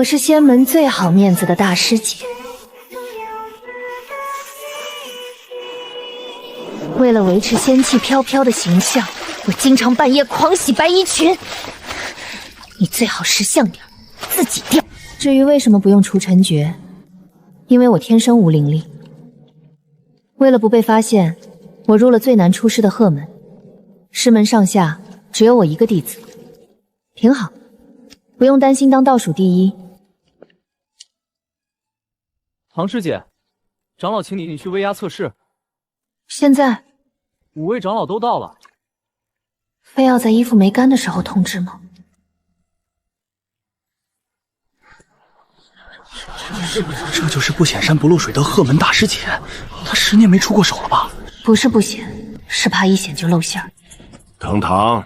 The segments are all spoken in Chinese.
我是仙门最好面子的大师姐，为了维持仙气飘飘的形象，我经常半夜狂洗白衣裙。你最好识相点，自己掉。至于为什么不用除尘诀，因为我天生无灵力。为了不被发现，我入了最难出师的鹤门，师门上下只有我一个弟子，挺好，不用担心当倒数第一。唐师姐，长老请你去威压测试。现在5位长老都到了，非要在衣服没干的时候通知吗？这就是不显山不露水的鹤门大师姐，她10年没出过手了吧？不是不显，是怕一显就露馅儿。藤堂，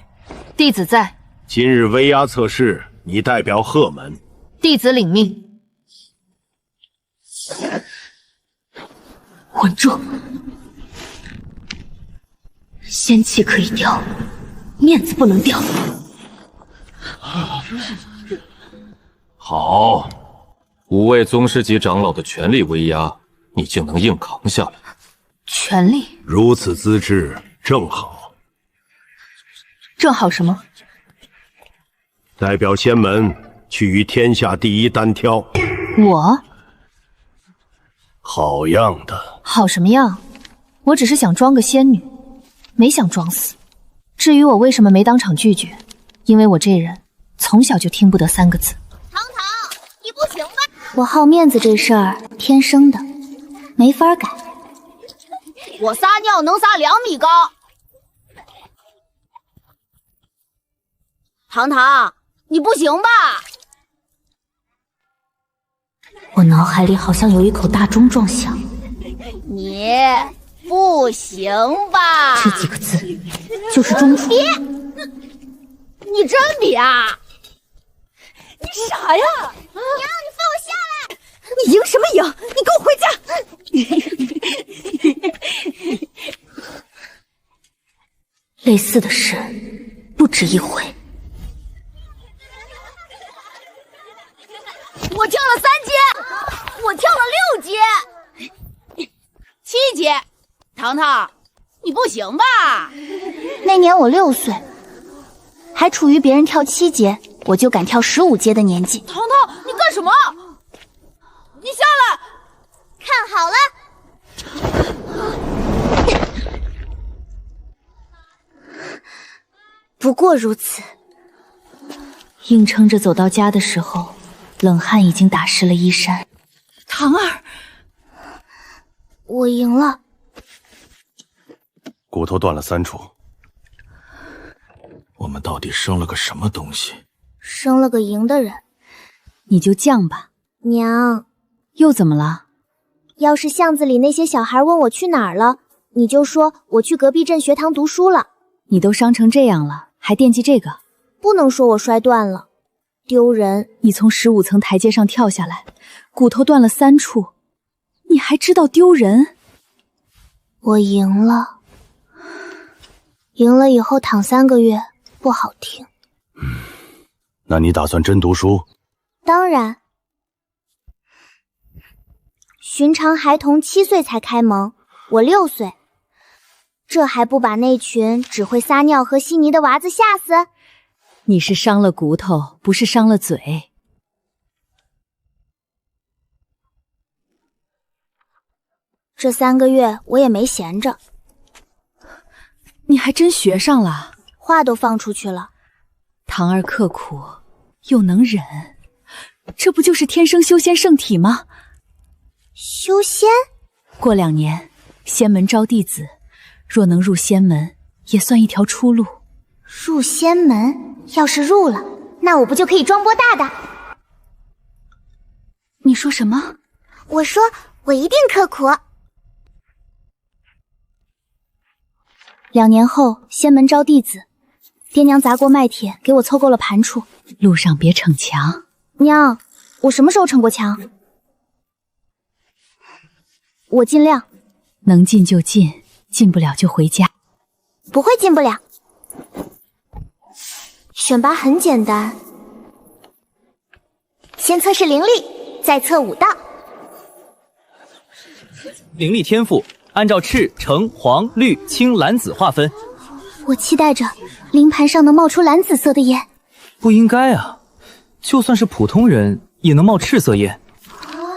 弟子在。今日威压测试，你代表鹤门。弟子领命。稳住！仙气可以掉，面子不能掉。好，5位宗师级长老的全力威压，你竟能硬扛下来。全力？如此资质，正好。正好什么？代表仙门去与天下第一单挑。我？好样的！好什么样？我只是想装个仙女，没想装死。至于我为什么没当场拒绝，因为我这人从小就听不得3个字。堂堂，你不行吧？我好面子这事儿天生的，没法改。我撒尿能撒2米高。堂堂，你不行吧？我脑海里好像有一口大钟撞响。你不行吧？这几个字就是中出。别！你真比啊！你傻呀！娘，你放我下来！你赢什么赢？你给我回家！类似的事不止一回。我跳了3阶，我跳了6阶，7阶。糖糖，你不行吧？那年我6岁，还处于别人跳7阶，我就敢跳15阶的年纪。糖糖，你干什么？你下来！看好了。不过如此。硬撑着走到家的时候，冷汗已经打湿了衣衫。唐儿，我赢了。骨头断了3处，我们到底生了个什么东西？生了个赢的人。你就犟吧。娘，又怎么了？要是巷子里那些小孩问我去哪儿了，你就说我去隔壁镇学堂读书了。你都伤成这样了，还惦记这个？不能说我摔断了，丢人。你从15层台阶上跳下来，骨头断了3处，你还知道丢人？我赢了。赢了以后躺3个月，不好听。那你打算真读书？当然。寻常孩童7岁才开蒙，我6岁。这还不把那群只会撒尿和稀泥的娃子吓死？你是伤了骨头，不是伤了嘴。这3个月我也没闲着。你还真学上了，话都放出去了。堂儿刻苦又能忍，这不就是天生修仙圣体吗？修仙？过2年，仙门招弟子，若能入仙门，也算一条出路。入仙门？要是入了，那我不就可以装波大的？你说什么？我说我一定刻苦。2年后，仙门招弟子，爹娘砸锅卖铁给我凑够了盘处。路上别逞强。娘，我什么时候逞过强？我尽量。能进就进，进不了就回家。不会进不了。选拔很简单，先测试灵力，再测武道。灵力天赋按照赤、橙、黄、绿、青、蓝、紫划分。我期待着灵盘上能冒出蓝紫色的烟。不应该啊，就算是普通人也能冒赤色烟。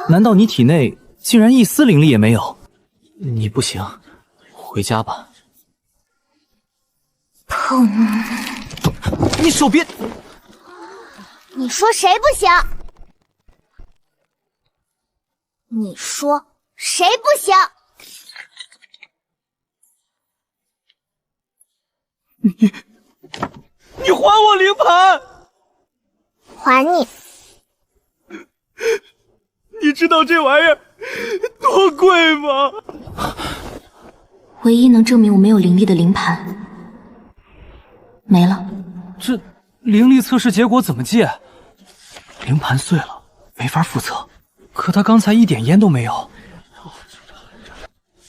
难道你体内竟然一丝灵力也没有？你不行，回家吧。砰！你手别……你说谁不行？你说谁不行？你还我灵盘！还你。你知道这玩意儿多贵吗？唯一能证明我没有灵力的灵盘没了。这灵力测试结果怎么借？灵盘碎了，没法复测。可他刚才一点烟都没有。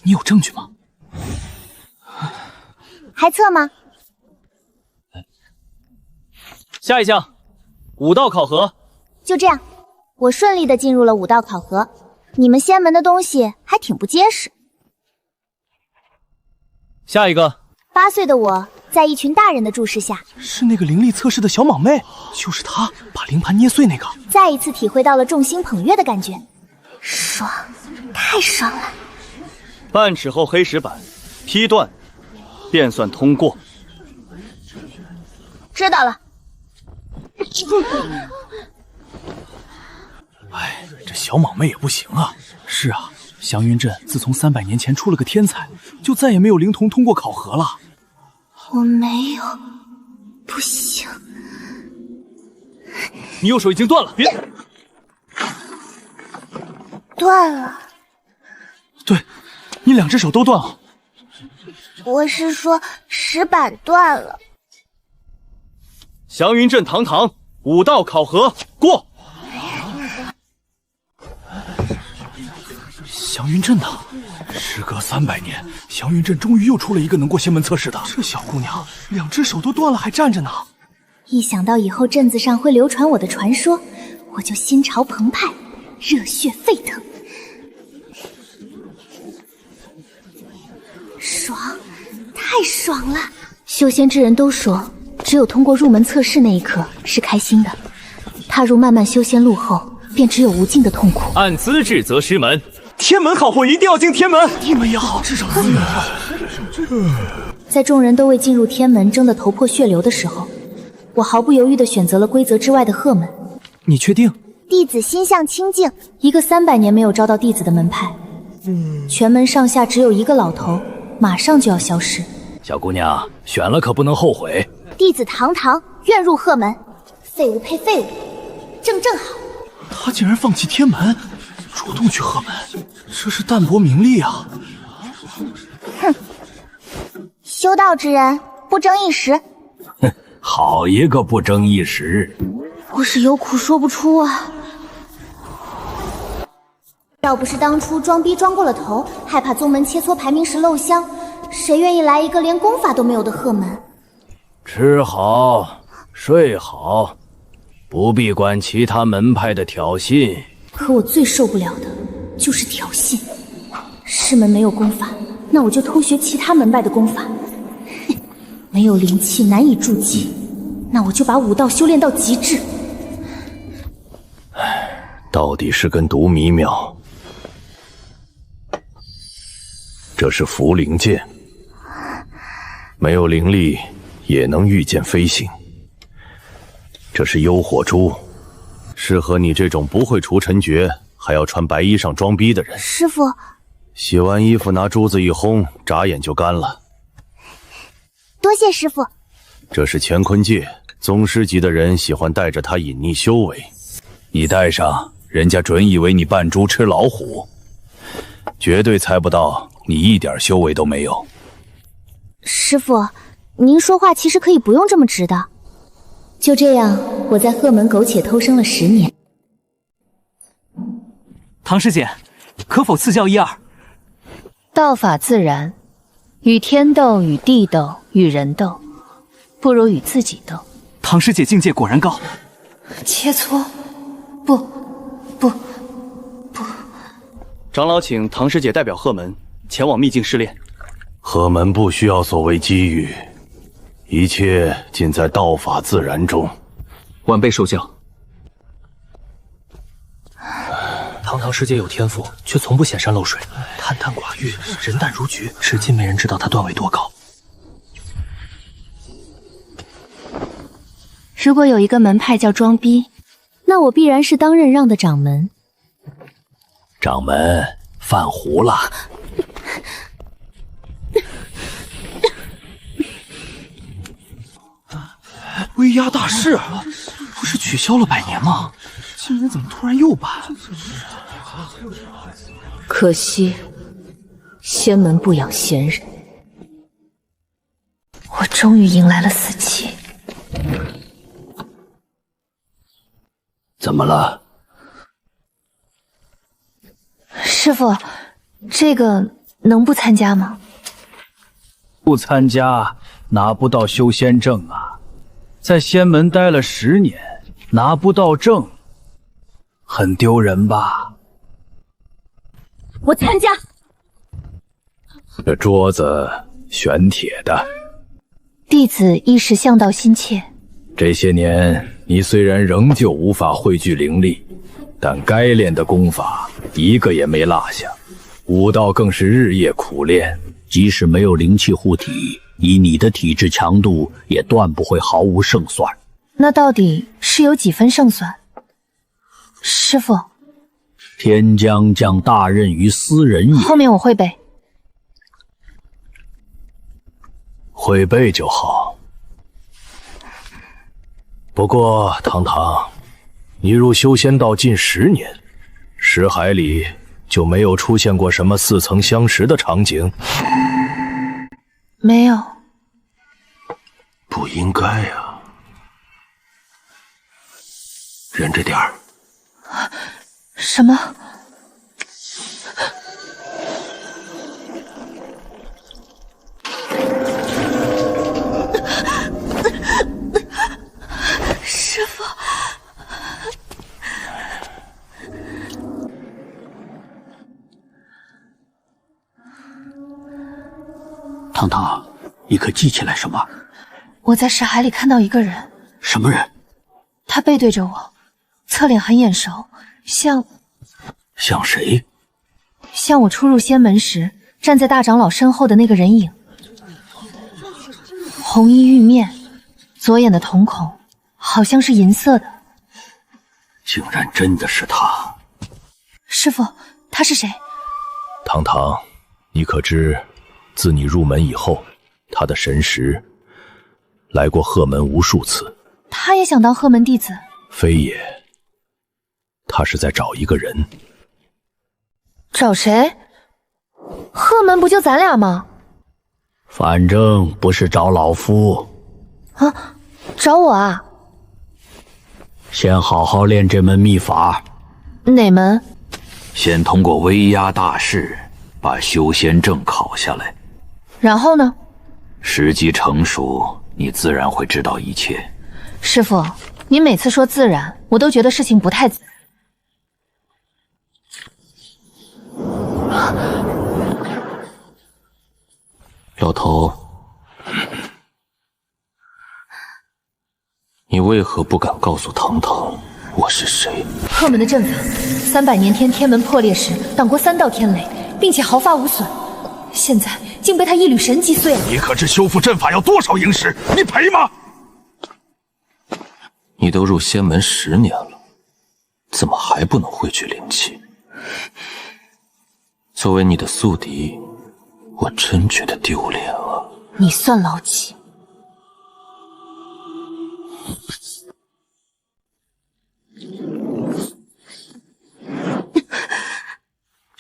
你有证据吗？还测吗？下一项，武道考核。就这样，我顺利的进入了武道考核。你们仙门的东西还挺不结实。下一个8岁的我，在一群大人的注视下，是那个灵力测试的小莽妹，就是她把灵盘捏碎那个。再一次体会到了众星捧月的感觉，爽，太爽了！半尺厚黑石板，劈断便算通过。知道了。哎，这小莽妹也不行啊。是啊，祥云镇自从300年前出了个天才，就再也没有灵童通过考核了。我没有，不行。你右手已经断了，别断了。对，你2只手都断了。我是说石板断了。祥云镇堂堂武道考核过。祥云镇呢？时隔300年，祥云镇终于又出了一个能过仙门测试的。这小姑娘2只手都断了，还站着呢。一想到以后镇子上会流传我的传说，我就心潮澎湃，热血沸腾。爽，太爽了！修仙之人都说，只有通过入门测试那一刻是开心的，踏入漫漫修仙路后，便只有无尽的痛苦。按资质则师门，天门好货一定要进天门。你们也好，至少资源好。在众人都为进入天门争得头破血流的时候，我毫不犹豫地选择了规则之外的鹤门。你确定？弟子心向清净，一个300年没有招到弟子的门派，全门上下只有一个老头，马上就要消失。小姑娘，选了可不能后悔。弟子堂堂愿入鹤门，废物配废物，正好。他竟然放弃天门，主动去鹤门，这是淡泊名利啊！哼，修道之人不争一时。哼，好一个不争一时！我是有苦说不出啊。要不是当初装逼装过了头，害怕宗门切磋排名时漏香，谁愿意来一个连功法都没有的鹤门？吃好，睡好，不必管其他门派的挑衅。可我最受不了的就是挑衅。师门没有功法，那我就偷学其他门派的功法。没有灵气难以筑基，那我就把武道修炼到极致。到底是根毒迷苗。这是茯苓剑，没有灵力也能御剑飞行。这是幽火珠，适合你这种不会除尘诀还要穿白衣裳装逼的人。师傅，洗完衣服拿珠子一烘，眨眼就干了。多谢师傅。这是乾坤戒，宗师级的人喜欢带着它隐匿修为，你带上，人家准以为你扮猪吃老虎，绝对猜不到你一点修为都没有。师傅，您说话其实可以不用这么直的。就这样，我在鹤门苟且偷生了10年。唐师姐，可否赐教1、2？道法自然，与天斗，与地斗，与人斗，不如与自己斗。唐师姐境界果然高。切磋，不，长老请唐师姐代表鹤门前往秘境试炼。鹤门不需要所谓机遇，一切尽在道法自然中。晚辈受教。堂堂师姐有天赋，却从不显山露水，贪贪寡欲，人淡如菊，至今没人知道她段位多高。如果有一个门派叫装逼，那我必然是当任让的掌门。掌门犯糊了。威压大势，不是取消了100年吗？今人怎么突然又办？可惜，仙门不养闲人。我终于迎来了死期。怎么了？师傅，这个能不参加吗？不参加拿不到修仙证啊！在仙门待了10年，拿不到证，很丢人吧？我参加。这桌子玄铁的。弟子一时向道心切。这些年，你虽然仍旧无法汇聚灵力，但该练的功法一个也没落下，武道更是日夜苦练。即使没有灵气护体，以你的体质强度，也断不会毫无胜算。那到底是有几分胜算？师傅，天将降大任于斯人也。后面我会背。会背就好。不过，堂堂，你入修仙道近10年，识海里就没有出现过什么似曾相识的场景？没有。不应该啊，忍着点儿。什么？师傅，堂堂，你可记起来什么？我在识海里看到一个人。什么人？他背对着我，侧脸很眼熟，像谁？像我初入仙门时站在大长老身后的那个人影。红衣玉面，左眼的瞳孔好像是银色的。竟然真的是他！师傅，他是谁？堂堂，你可知，自你入门以后，他的神识来过鹤门无数次。他也想当鹤门弟子？非也，他是在找一个人。找谁？鹤门不就咱俩吗？反正不是找老夫。啊，找我啊？先好好练这门秘法。哪门？先通过威压大势，把修仙证考下来。然后呢？时机成熟，你自然会知道一切。师傅，您每次说自然，我都觉得事情不太自然。老头，你为何不敢告诉堂堂我是谁？鹤门的阵法，300年天天门破裂时挡过3道天雷，并且毫发无损。现在竟被他一缕神击碎了。你可知修复阵法要多少萤石？你赔吗？你都入仙门10年了，怎么还不能汇聚灵气？作为你的宿敌，我真觉得丢脸啊！你算老几？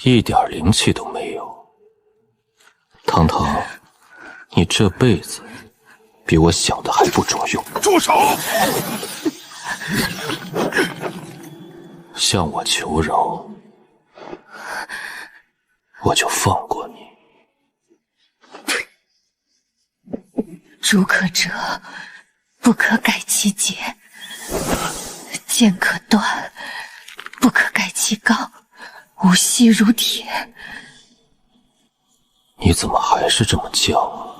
一点灵气都没有。堂堂，你这辈子比我想的还不中用。住手！向我求饶，我就放过你。竹可折，不可改其节；剑可断，不可改其刚，无锡如铁。你怎么还是这么犟啊？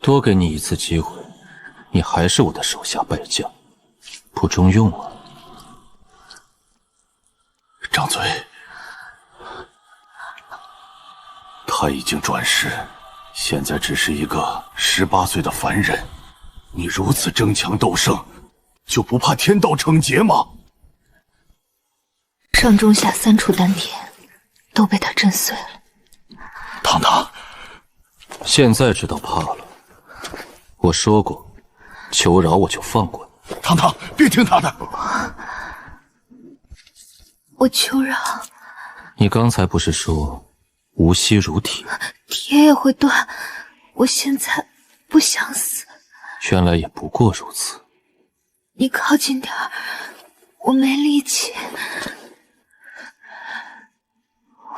多给你一次机会，你还是我的手下败将，不中用啊！张嘴。他已经转世，现在只是一个18岁的凡人。你如此争强斗胜，就不怕天道惩戒吗？上中下3处丹田都被他震碎了。堂堂，现在知道怕了。我说过，求饶我就放过你。堂堂，别听他的。我求饶。你刚才不是说无锡如铁？铁也会断，我现在不想死。原来也不过如此。你靠近点儿，我没力气。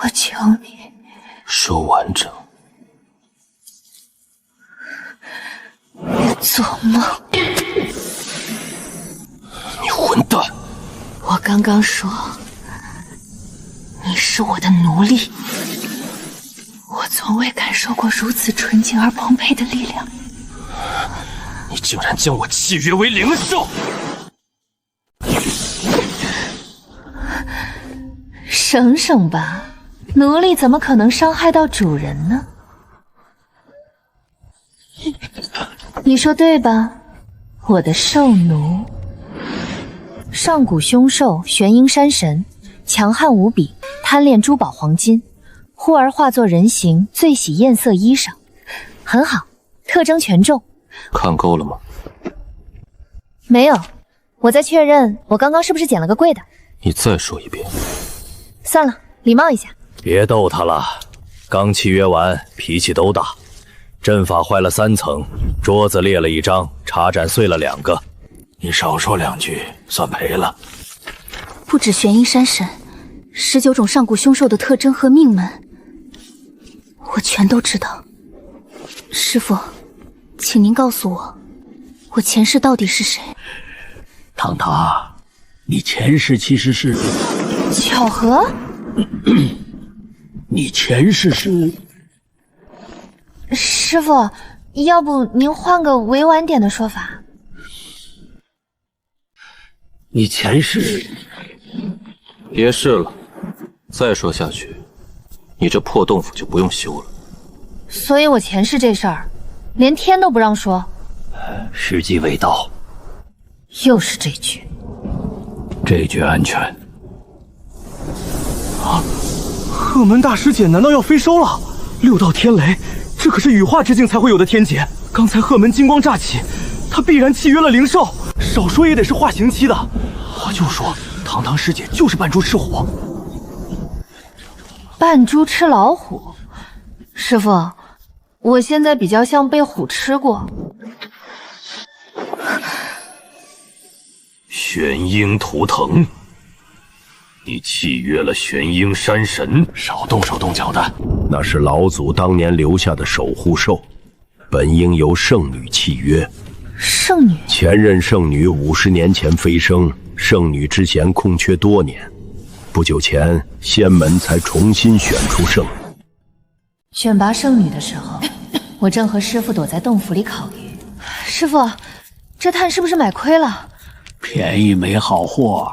我求你。说完整。别做梦！你混蛋！我刚刚说，你是我的奴隶。我从未感受过如此纯净而澎湃的力量。你竟然将我契约为灵兽！省省吧，奴隶怎么可能伤害到主人呢？你说对吧，我的兽奴？上古凶兽玄阴山神，强悍无比，贪恋珠宝黄金，忽而化作人形，最喜艳色衣裳。很好，特征全中。看够了吗？没有，我在确认我刚刚是不是捡了个贵的。你再说一遍。算了，礼貌一下。别逗他了，刚契约完，脾气都大。阵法坏了3层，桌子裂了1张，茶盏碎了2个。你少说2句，算赔了。不止玄阴山神，19种上古凶兽的特征和命门，我全都知道。师父，请您告诉我，我前世到底是谁？堂堂，你前世其实是……巧合？你前世是……师父，要不您换个委婉点的说法？你前世……别试了，再说下去，你这破洞府就不用修了。所以我前世这事儿，连天都不让说。时机未到。又是这句。这句安全。啊！鹤门大师姐难道要飞收了？6道天雷，这可是羽化之境才会有的天劫。刚才鹤门金光乍起，他必然契约了灵兽，少说也得是化形期的。我就说，堂堂师姐就是扮猪吃虎。扮猪吃老虎？师父，我现在比较像被虎吃过。玄鹰图腾，你契约了玄鹰山神。少动手动脚的，那是老祖当年留下的守护兽，本应由圣女契约。圣女？前任圣女50年前飞升，圣女之前空缺多年，不久前仙门才重新选出圣女。选拔圣女的时候，我正和师父躲在洞府里烤鱼。师父，这炭是不是买亏了？便宜没好货。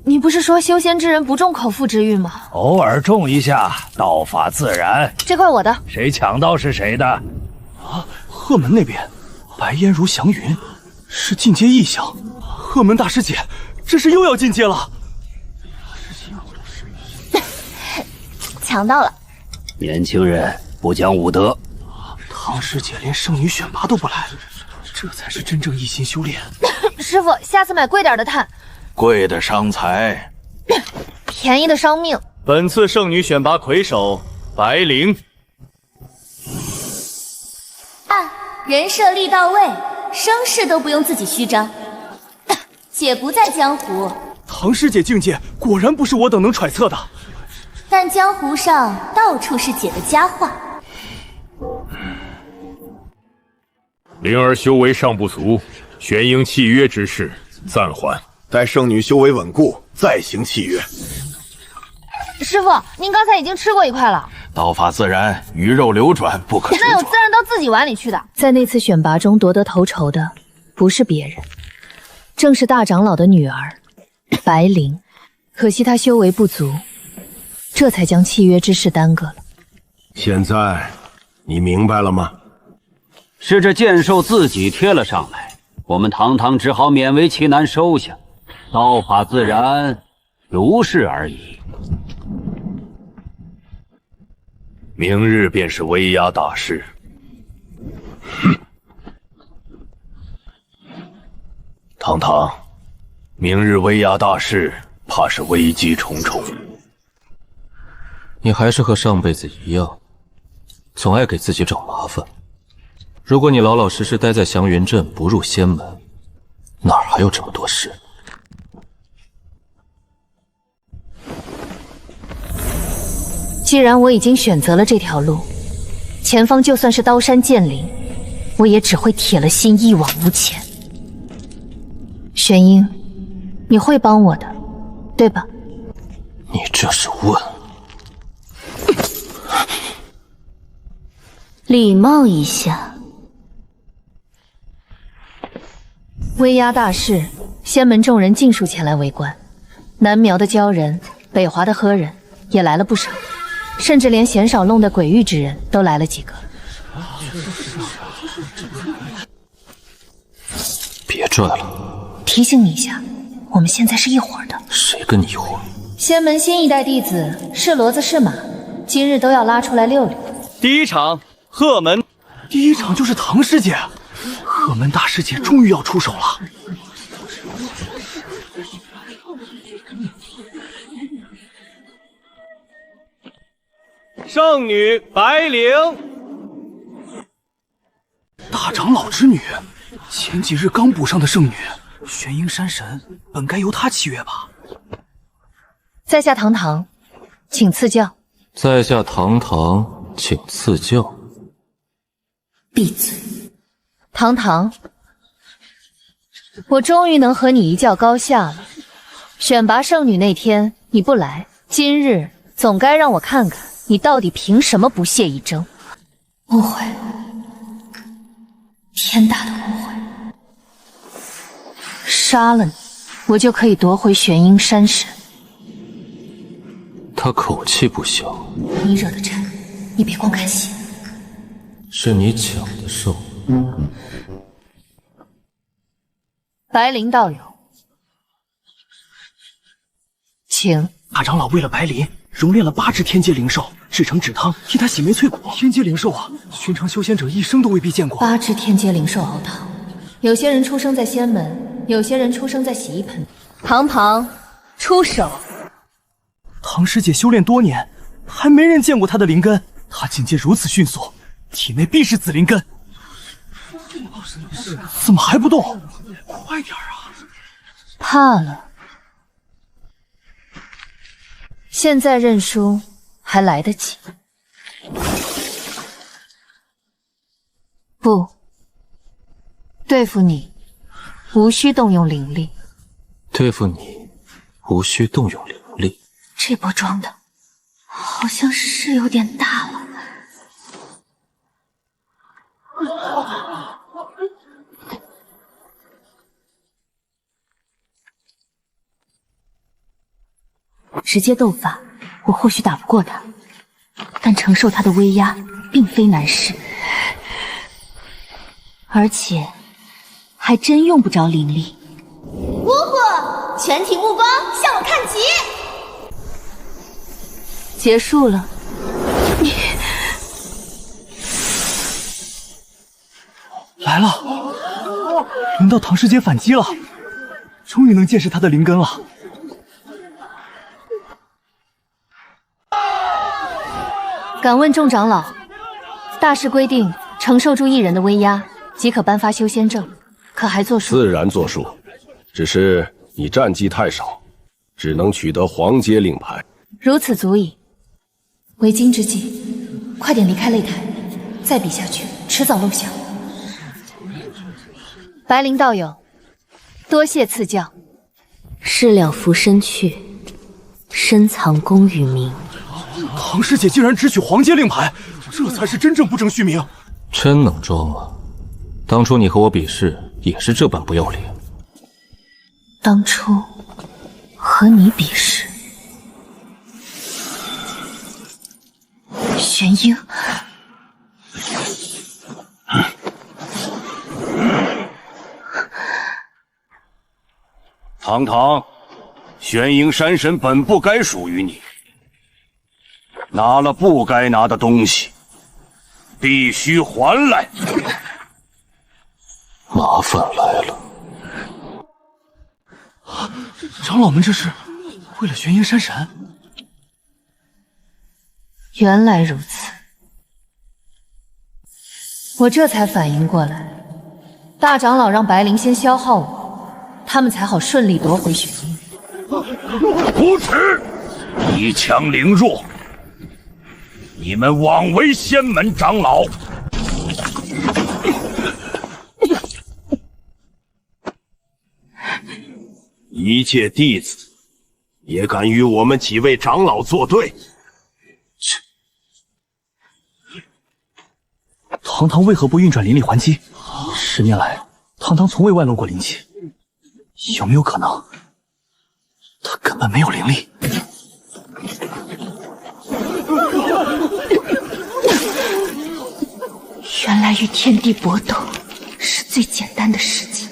你不是说修仙之人不重口腹之欲吗？偶尔重一下，道法自然。这块我的，谁抢到是谁的。啊，鹤门那边，白烟如祥云，是进阶异象。鹤门大师姐，这是又要进阶了。抢到了。年轻人不讲武德。唐师姐连圣女选拔都不来，这才是真正一心修炼。师父，下次买贵点的炭。贵的伤财，便宜的伤命。本次圣女选拔魁首，白灵。人设立到位，声势都不用自己虚张。姐不在江湖。唐师姐境界果然不是我等能揣测的。但江湖上到处是姐的佳话。灵儿修为尚不足，玄鹰契约之事暂缓，待圣女修为稳固，再行契约。师傅，您刚才已经吃过一块了。刀法自然，鱼肉流转，不可执着。那有自然到自己碗里去的。在那次选拔中夺得头筹的，不是别人，正是大长老的女儿白灵。可惜她修为不足，这才将契约之事耽搁了。现在你明白了吗？是这剑兽自己贴了上来，我们堂堂只好勉为其难收下。刀法自然，如是而已。明日便是威压大事。堂堂，明日威压大事，怕是危机重重。你还是和上辈子一样，总爱给自己找麻烦。如果你老老实实待在祥云镇，不入仙门，哪儿还有这么多事？既然我已经选择了这条路，前方就算是刀山剑岭，我也只会铁了心一往无前。玄鹰，你会帮我的，对吧？你这是问？礼貌一下。威压大事，仙门众人尽数前来围观，南苗的鲛人、北华的呵人也来了不少，甚至连鲜少弄的鬼域之人都来了几个。别拽了，提醒你一下，我们现在是一伙的。谁跟你一伙？仙门新一代弟子是骡子是马，今日都要拉出来溜溜。第一场，鹤门。第一场就是唐师姐，鹤门大师姐终于要出手了。圣女白灵，大长老之女，前几日刚补上的圣女，玄鹰山神本该由她契约吧？在下堂堂，请赐教。在下堂堂，请赐教。闭嘴！堂堂，我终于能和你一较高下了。选拔圣女那天你不来，今日总该让我看看你到底凭什么不屑一争。误会，天大的误会！杀了你，我就可以夺回玄鹰山神。他口气不小。你惹的朕，你别光看戏。是你抢的寿。白灵道友，请。大长老为了白灵，熔炼了8只天阶灵兽，制成止汤，替他洗眉淬骨。天阶灵兽啊，寻常修仙者一生都未必见过。8只天阶灵兽熬汤，有些人出生在仙门，有些人出生在洗衣盆。堂堂，出手！唐师姐修炼多年，还没人见过她的灵根。她境界如此迅速，体内必是紫灵根。怎么还不动？快点啊！怕了。现在认输还来得及。不，对付你无需动用灵力。对付你无需动用灵力。这波装的好像是有点大了。直接斗法，我或许打不过他，但承受他的威压并非难事，而且还真用不着灵力。呜呼！全体目光向我看齐！结束了。来了，轮到唐师姐反击了，终于能见识她的灵根了。敢问众长老，大师规定承受住1人的威压即可颁发修仙证，可还作数？自然作数，只是你战绩太少，只能取得黄阶令牌。如此足矣。为今之计，快点离开擂台，再比下去，迟早露馅。白灵道友，多谢赐教。事了拂身去，深藏功与名。唐师姐竟然只取黄阶令牌，这才是真正不争虚名。真能装啊！当初你和我比试也是这般不要脸。当初和你比试，玄英，堂堂，玄鹰山神本不该属于你，拿了不该拿的东西，必须还来。麻烦来了。长老们这是为了玄鹰山神？原来如此，我这才反应过来，大长老让白灵先消耗我，他们才好顺利夺回玄鹰。无耻！以强凌弱，你们枉为仙门长老！一介弟子也敢与我们几位长老作对？堂堂为何不运转灵力还击？10年来，堂堂从未外露过灵气，有没有可能，他根本没有灵力？原来与天地搏斗是最简单的事情。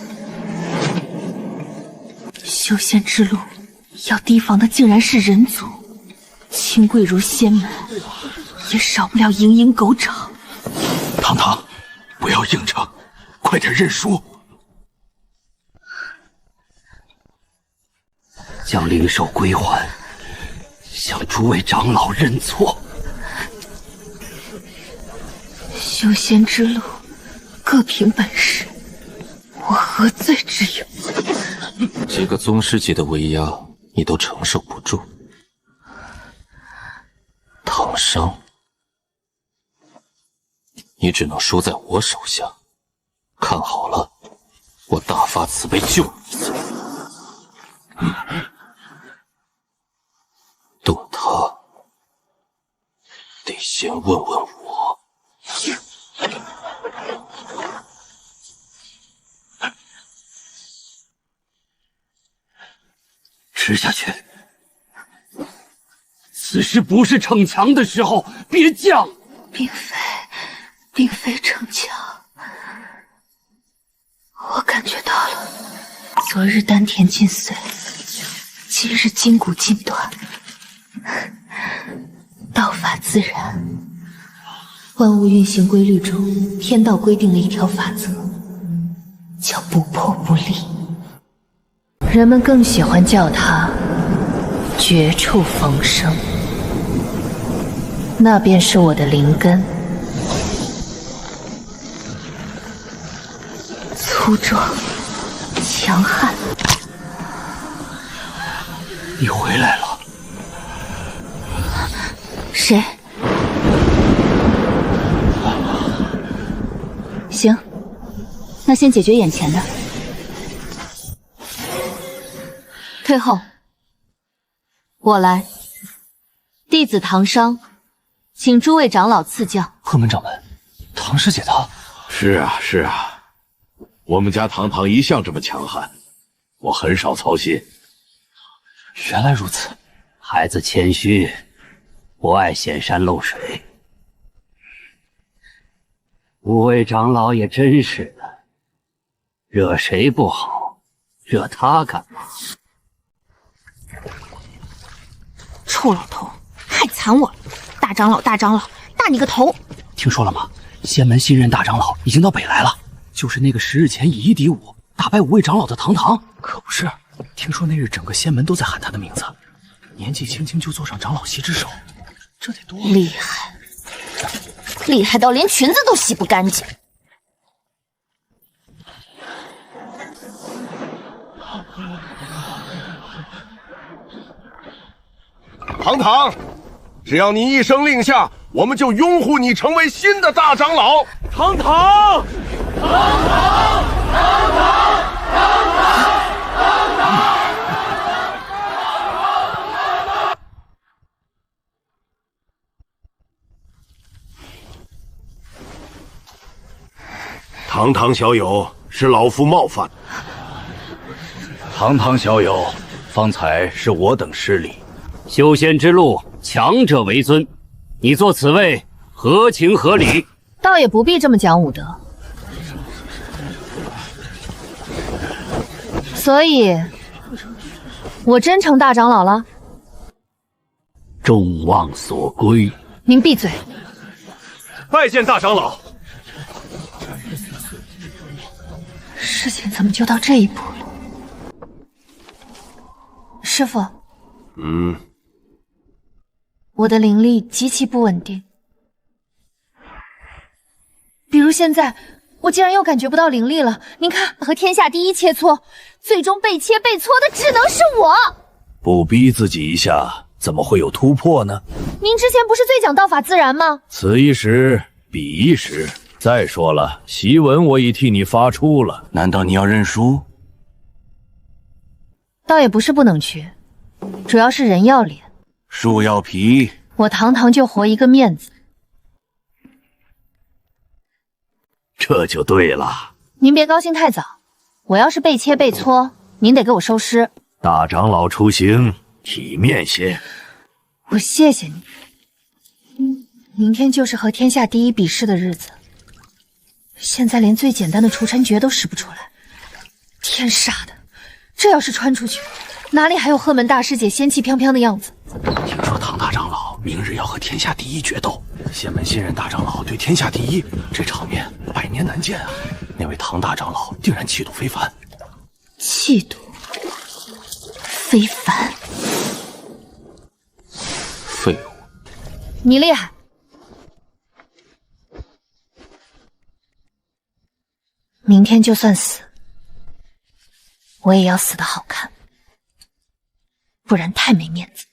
修仙之路要提防的竟然是人族，清贵如仙门，也少不了蝇营狗爪。堂堂，不要硬撑，快点认输。将灵兽归还，向诸位长老认错。修仙之路，各凭本事，我何罪之有？几个宗师级的威压，你都承受不住。唐商，你只能输在我手下。看好了，我大发慈悲救你一次。动他，得先问问我。吃下去。此时不是逞强的时候，别犟。并非逞强，我感觉到了，昨日丹田尽碎，今日筋骨尽断，道法自然。万物运行规律中，天道规定了一条法则，叫不破不立。人们更喜欢叫它绝处逢生，那便是我的灵根。粗壮，强悍。你回来了。谁？行，那先解决眼前的。退后，我来。弟子唐商，请诸位长老赐教。贺门掌门，唐师姐她……是啊，是啊。我们家堂堂一向这么强悍，我很少操心。原来如此，孩子谦虚，不爱显山露水。五位长老也真是的，惹谁不好，惹他干嘛？臭老头，害惨我了！大长老，大长老，大你个头！听说了吗？仙门新任大长老已经到北来了。就是那个10日前以1敌5打败5位长老的堂堂，可不是？听说那日整个仙门都在喊他的名字，年纪轻轻就坐上长老席之首，这得多厉害！厉害到连裙子都洗不干净。堂堂，只要你一声令下，我们就拥护你成为新的大长老。堂堂，堂堂小友，是老夫冒犯。堂堂小友，方才是我等失礼。修仙之路，强者为尊，你坐此位合情合理。倒也不必这么讲武德。所以，我真成大长老了。众望所归。您闭嘴！拜见大长老。事情怎么就到这一步了？师傅，我的灵力极其不稳定，比如现在，我竟然又感觉不到灵力了。您看，和天下第一切磋，最终被切被磋的只能是我。不逼自己一下，怎么会有突破呢？您之前不是最讲道法自然吗？此一时，彼一时。再说了，檄文我已替你发出了，难道你要认输？倒也不是不能去，主要是人要脸，树要皮。我堂堂就活一个面子。这就对了。您别高兴太早，我要是被切被磋，您得给我收尸。大长老出行，体面些。我谢谢你。明天就是和天下第一比试的日子，现在连最简单的除尘诀都使不出来，天杀的！这要是传出去，哪里还有鹤门大师姐仙气飘飘的样子？听说唐大长老明日要和天下第一决斗，仙门新任大长老对天下第一，这场面百年难见啊！那位唐大长老定然气度非凡。气度非凡？废物！你厉害！明天就算死，我也要死得好看，不然太没面子。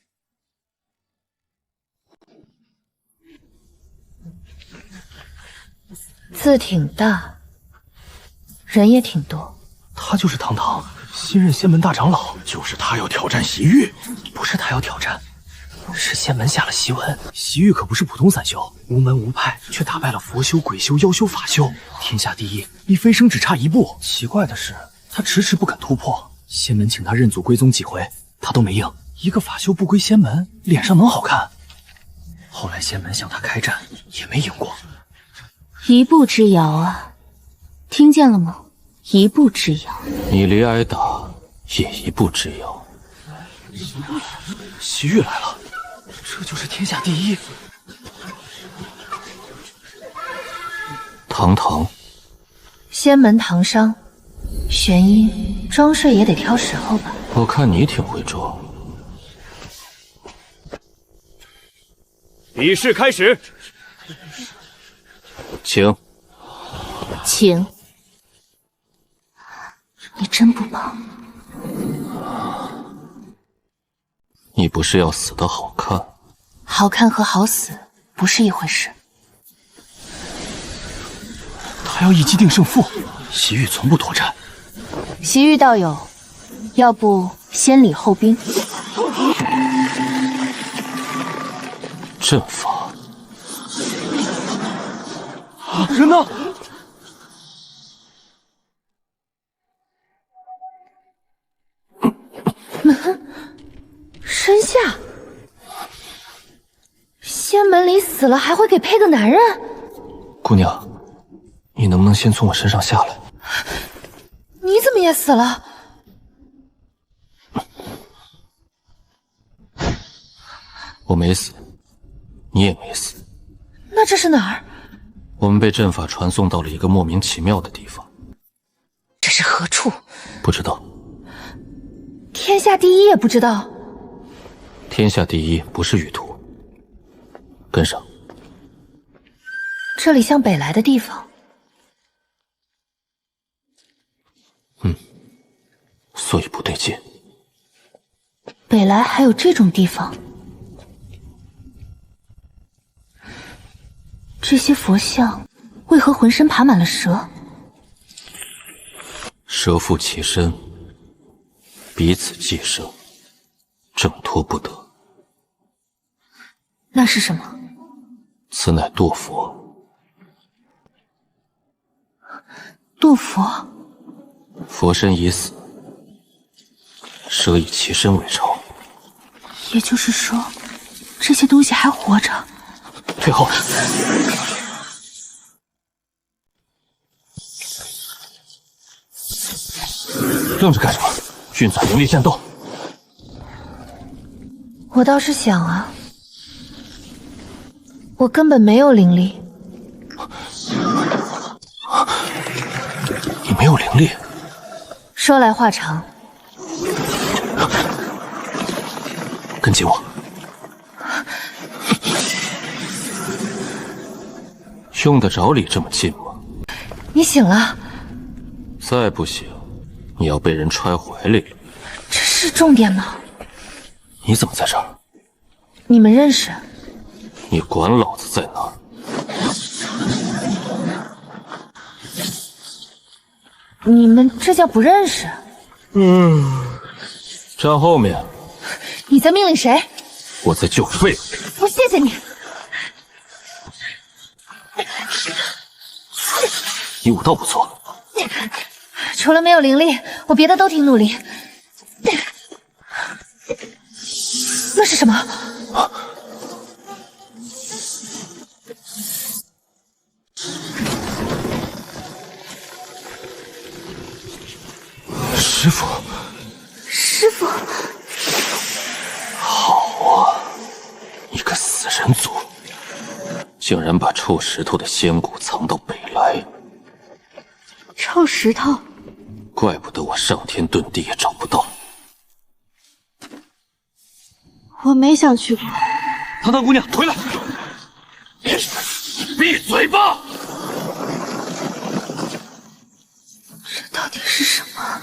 字挺大，人也挺多。他就是堂堂新任仙门大长老，就是他要挑战席玉，不是他要挑战，是仙门下了檄文。席玉可不是普通散修，无门无派，却打败了佛修、鬼修、妖修、法修，天下第一，离飞升只差一步。奇怪的是，他迟迟不肯突破。仙门请他认祖归宗几回，他都没应。一个法修不归仙门，脸上能好看？后来仙门向他开战，也没赢过。一步之遥啊，听见了吗？一步之遥。你离挨打也一步之遥。席玉来了，这就是天下第一。堂堂，仙门堂商，玄阴装睡也得挑时候吧？我看你挺会装。比试开始，请。请。你真不怕？你不是要死得好看？好看和好死不是一回事。他要一击定胜负，席玉从不脱战。席玉道友，要不先礼后兵？阵法。人呢？身下，仙门里死了还会给配个男人？姑娘，你能不能先从我身上下来？你怎么也死了？我没死，你也没死。那这是哪儿？我们被阵法传送到了一个莫名其妙的地方。这是何处？不知道。天下第一也不知道。天下第一不是旅途，跟上。这里像北来的地方。所以不对劲。北来还有这种地方？这些佛像为何浑身爬满了蛇？蛇附其身，彼此寄生，挣脱不得。那是什么？此乃堕佛。堕佛？佛身已死，蛇以其身为仇。也就是说，这些东西还活着。退后！愣着干什么？运载灵力战斗！我倒是想啊，我根本没有灵力。你没有灵力？说来话长。跟紧我。用得着离这么近吗？你醒了？再不醒，你要被人揣怀里了。这是重点吗？你怎么在这儿？你们认识？你管老子在哪儿？你们这叫不认识？站后面。你在命令谁？我在救废物。我谢谢你。你武道不错。除了没有灵力，我别的都挺努力。那是什么？师傅，师傅，好啊，你个死人族，竟然把臭石头的仙骨藏到北来。臭石头，怪不得我上天遁地也找不到。我没想去过。糖糖姑娘，回来！闭嘴吧！这到底是什么？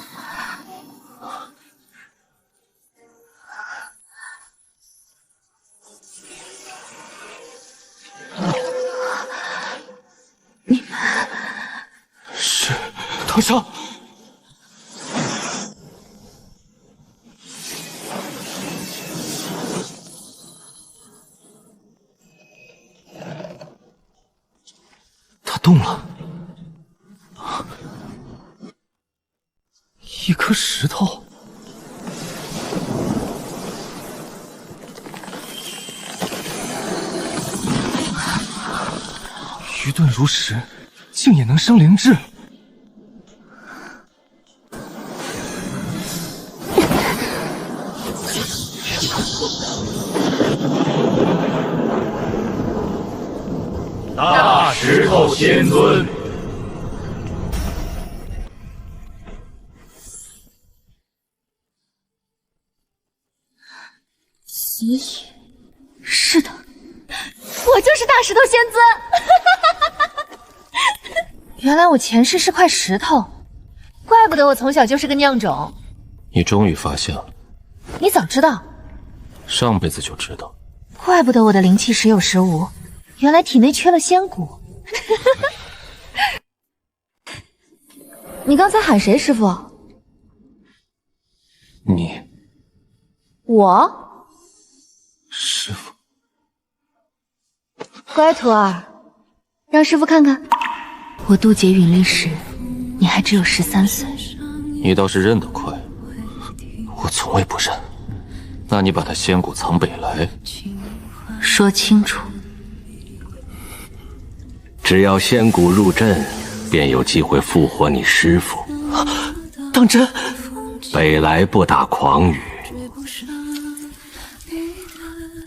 你们是唐商。他动了，一颗石头。愚钝如石，竟也能生灵智。大石头仙尊，所以是的，我就是大石头仙尊。原来我前世是块石头，怪不得我从小就是个酿种。你终于发现了。你早知道。上辈子就知道。怪不得我的灵气时有时无，原来体内缺了仙骨。你刚才喊谁师傅？你。我？师傅。乖徒儿，让师傅看看。我渡劫陨力时，你还只有13岁。你倒是认得快，我从未不认。那你把他仙骨藏北来，说清楚。只要仙骨入阵，便有机会复活你师傅。当真？北来不打诳语。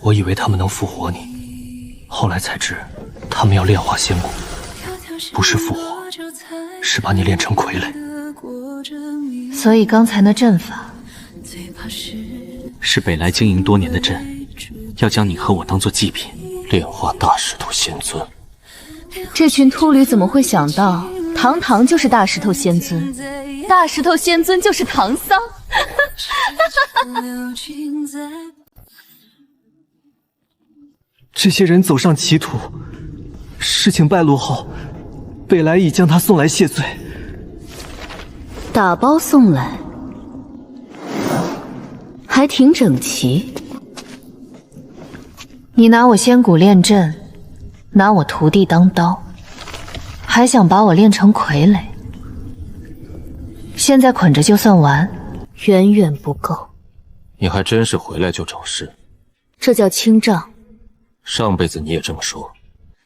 我以为他们能复活你，后来才知他们要炼化仙骨，不是复活，是把你炼成傀儡。所以刚才那阵法是北来经营多年的阵，要将你和我当做祭品，炼化大石头仙尊。这群秃驴怎么会想到堂堂就是大石头仙尊，大石头仙尊就是唐桑？这些人走上歧途，事情败露后，北来已将他送来谢罪。打包送来，还挺整齐。你拿我仙骨练阵，拿我徒弟当刀，还想把我练成傀儡？现在捆着就算完，远远不够。你还真是回来就找事，这叫清账。上辈子你也这么说，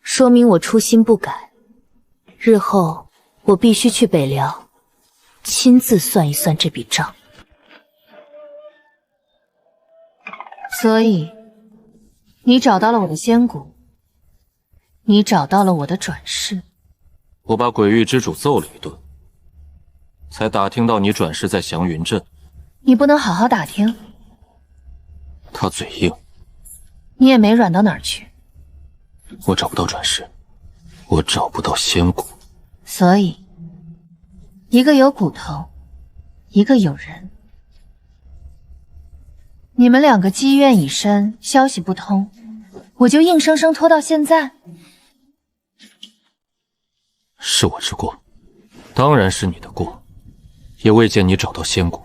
说明我初心不改。日后我必须去北辽，亲自算一算这笔账。所以，你找到了我的仙骨，你找到了我的转世。我把鬼域之主揍了一顿，才打听到你转世在祥云镇。你不能好好打听？他嘴硬，你也没软到哪儿去。我找不到转世，我找不到仙骨，所以，一个有骨头，一个有人。你们两个积怨已深，消息不通，我就硬生生拖到现在。是我之过，当然是你的过，也未见你找到仙骨。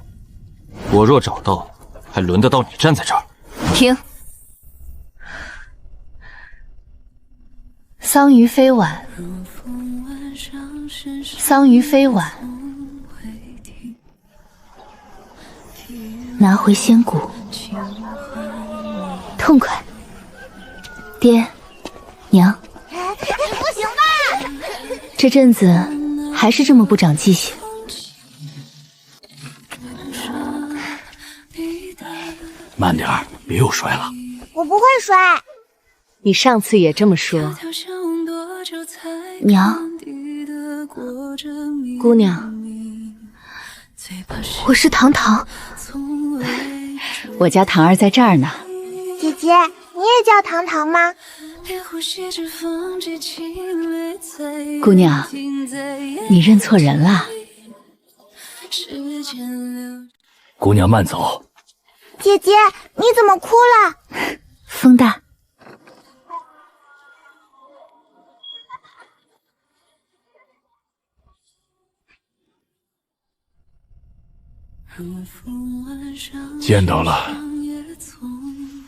我若找到，还轮得到你站在这儿？停！桑榆非晚，桑榆非晚。拿回仙骨，痛快。爹，娘，不行吧？这阵子还是这么不长记性。慢点儿，别又摔了。我不会摔。你上次也这么说。娘，姑娘，我是糖糖，我家糖儿在这儿呢。姐姐，你也叫糖糖吗？姑娘，你认错人了。姑娘慢走。姐姐，你怎么哭了？风大。见到了。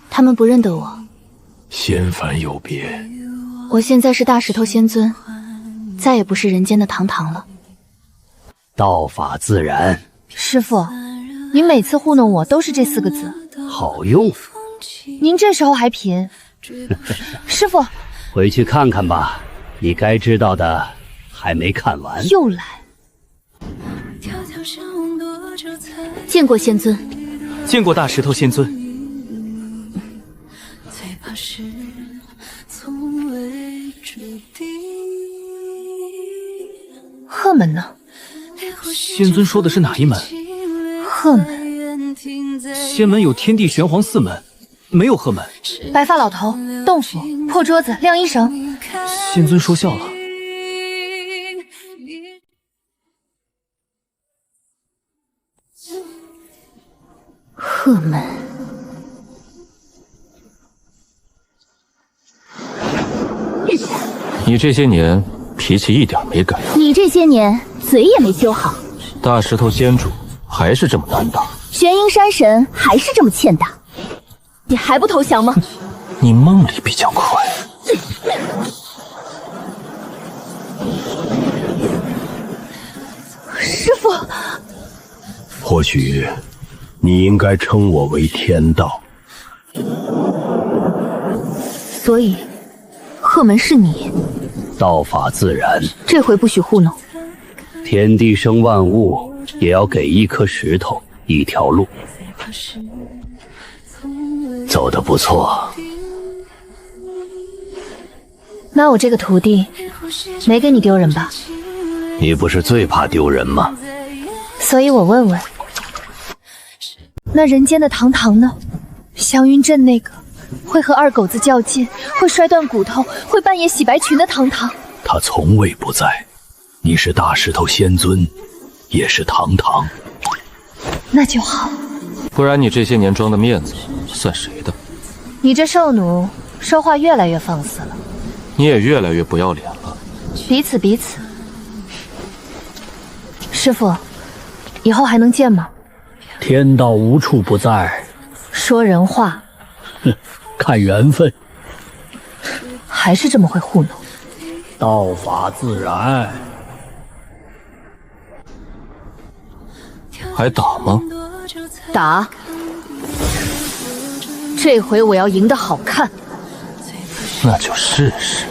他们不认得我。仙凡有别。我现在是大石头仙尊，再也不是人间的糖糖了。道法自然。师父，您每次糊弄我都是这4个字。好用。您这时候还贫？师父，回去看看吧，你该知道的还没看完。又来。见过仙尊。见过大石头仙尊。鹤门呢？仙尊说的是哪一门？鹤门。仙门有天地玄黄4门，没有鹤门。白发老头、洞府、破桌子、晾衣绳。仙尊说笑了。鹤门。你这些年脾气一点没改。你这些年嘴也没修好。大石头仙主还是这么难打。玄阴山神还是这么欠打。你还不投降吗？你梦里比较快。师父，或许你应该称我为天道。所以鹤门是你。道法自然，这回不许糊弄。天地生万物，也要给一颗石头一条路。走得不错。那我这个徒弟没给你丢人吧？你不是最怕丢人吗？所以我问问，那人间的堂堂呢？祥云镇那个会和二狗子较劲，会摔断骨头，会半夜洗白裙的堂堂，他从未不在。你是大石头仙尊，也是堂堂。那就好。不然你这些年装的面子算谁的？你这兽奴说话越来越放肆了。你也越来越不要脸了。彼此彼此。师傅，以后还能见吗？天道无处不在，说人话。哼，看缘分。还是这么会糊弄。道法自然。还打吗？打。这回我要赢得好看。那就试试。